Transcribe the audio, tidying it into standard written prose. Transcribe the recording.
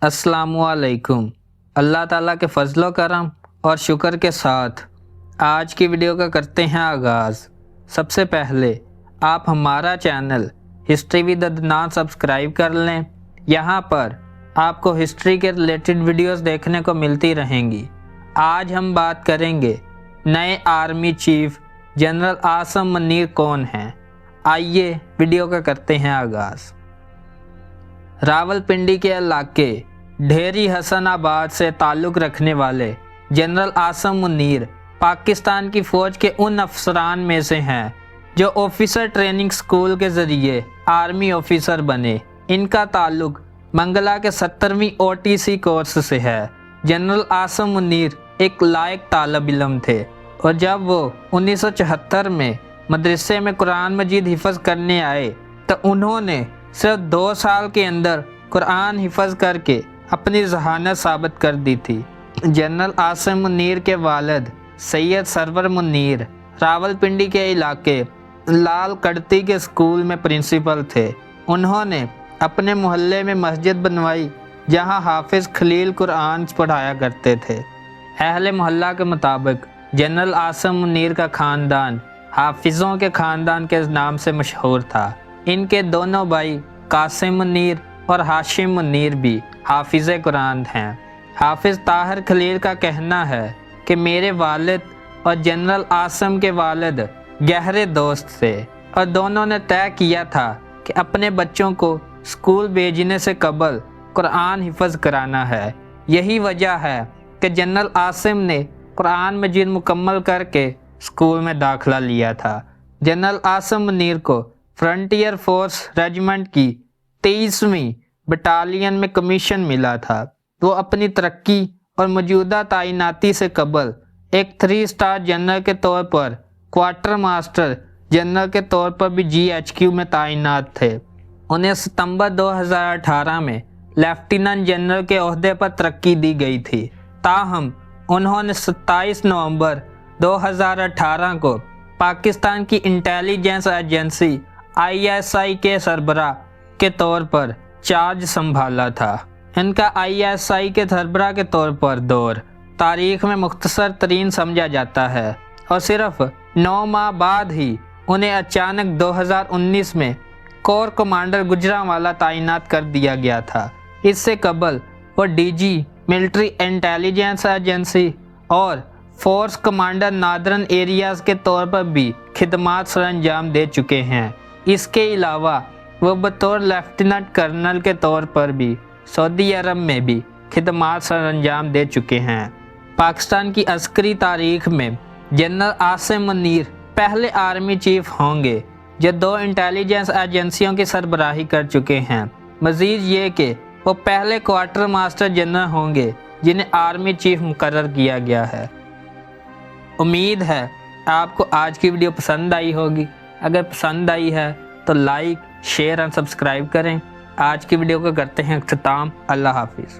अस्सलामु अलैकुम। अल्लाह ताला के फजलो करम और शुक्र के साथ आज की वीडियो का करते हैं आगाज़। सबसे पहले आप हमारा channel history with Adnan subscribe कर लें। यहाँ पर आपको हिस्ट्री के रिलेटेड वीडियोस देखने को मिलती रहेंगी। आज हम बात करेंगे नए army chief general Asim Munir कौन हैं। आइए वीडियो का करते हैं आगाज़। रावलपिंडी के इलाके ढेरी हसनाबाद से ताल्लुक़ रखने वाले जनरल आसिम मुनीर पाकिस्तान की फ़ौज के उन अफसरान में से हैं जो ऑफिसर ट्रेनिंग स्कूल के ज़रिए आर्मी ऑफिसर बने। इनका ताल्लुक़ मंगला के 70वीं OTC कोर्स से है। जनरल आसिम मुनीर एक लायक तालिब इल्म थे और जब वो 1974 में मदरसे में कुरान मजीद हिफ़्ज़ करने आए तो उन्होंने सिर्फ 2 साल के अंदर कुरान हिफ़्ज़ करके अपनी ज़हानत साबित कर दी थी। जनरल आसिम मुनीर के वालिद सैयद सरवर मुनीर रावलपिंडी के इलाके लाल कड़ती के स्कूल में प्रिंसिपल थे। उन्होंने अपने मोहल्ले में मस्जिद बनवाई जहां हाफिज़ खलील कुरान पढ़ाया करते थे। अहले मोहल्ला के मुताबिक जनरल आसिम मुनीर का ख़ानदान हाफिज़ों के ख़ानदान के नाम से मशहूर था। इनके दोनों भाई कासिम मुनीर और हाशिम मुनीर भी हाफिज़ कुरान हैं। हाफिज़ ताहिर खलील का कहना है कि मेरे वालिद और जनरल आसिम के वालिद गहरे दोस्त थे और दोनों ने तय किया था कि अपने बच्चों को स्कूल भेजने से कबल कुरान हिफ़्ज़ कराना है। यही वजह है कि जनरल आसिम ने कुरान मजीद मुकम्मल करके स्कूल में दाखिला लिया था। जनरल आसिम मुनीर को फ्रंटियर फोर्स रेजिमेंट की 23वीं बटालियन में कमीशन मिला था। वो अपनी तरक्की और मौजूदा तैनाती से कबल एक 3 स्टार जनरल के तौर पर क्वार्टर मास्टर जनरल के तौर पर भी GHQ में तैनात थे। उन्हें सितंबर 2018 में लेफ्टिनेंट जनरल के ओहदे पर तरक्की दी गई थी। ताहम उन्होंने 27 नवंबर 2018 को पाकिस्तान की इंटेलिजेंस एजेंसी ISI के सरबराह के तौर पर चार्ज संभाला था। इनका ISI के सरबराह के तौर पर दौर तारीख में मुख्तसर तरीन समझा जाता है और सिर्फ 9 माह बाद ही उन्हें अचानक 2019 में कोर कमांडर गुजरांवाला तैनात कर दिया गया था। इससे कबल वो DG मिलिट्री इंटेलिजेंस एजेंसी और फोर्स कमांडर नादरन एरियाज़ के तौर पर भी खिदमात सरअंजाम दे चुके हैं। इसके अलावा वो बतौर लेफ्टिनेंट कर्नल के तौर पर भी सऊदी अरब में भी खिदमात सरअंजाम दे चुके हैं। पाकिस्तान की अस्करी तारीख में जनरल आसिम मुनीर पहले आर्मी चीफ होंगे जो 2 इंटेलिजेंस एजेंसियों की सरबराही कर चुके हैं। मज़ीद ये कि वो पहले क्वार्टर मास्टर जनरल होंगे जिन्हें आर्मी चीफ मुकर्रर किया गया है। उम्मीद है आपको आज की वीडियो पसंद आई होगी। अगर पसंद आई है तो लाइक शेयर और सब्सक्राइब करें। आज की वीडियो को करते हैं अख्ताम। अल्लाह हाफिज़।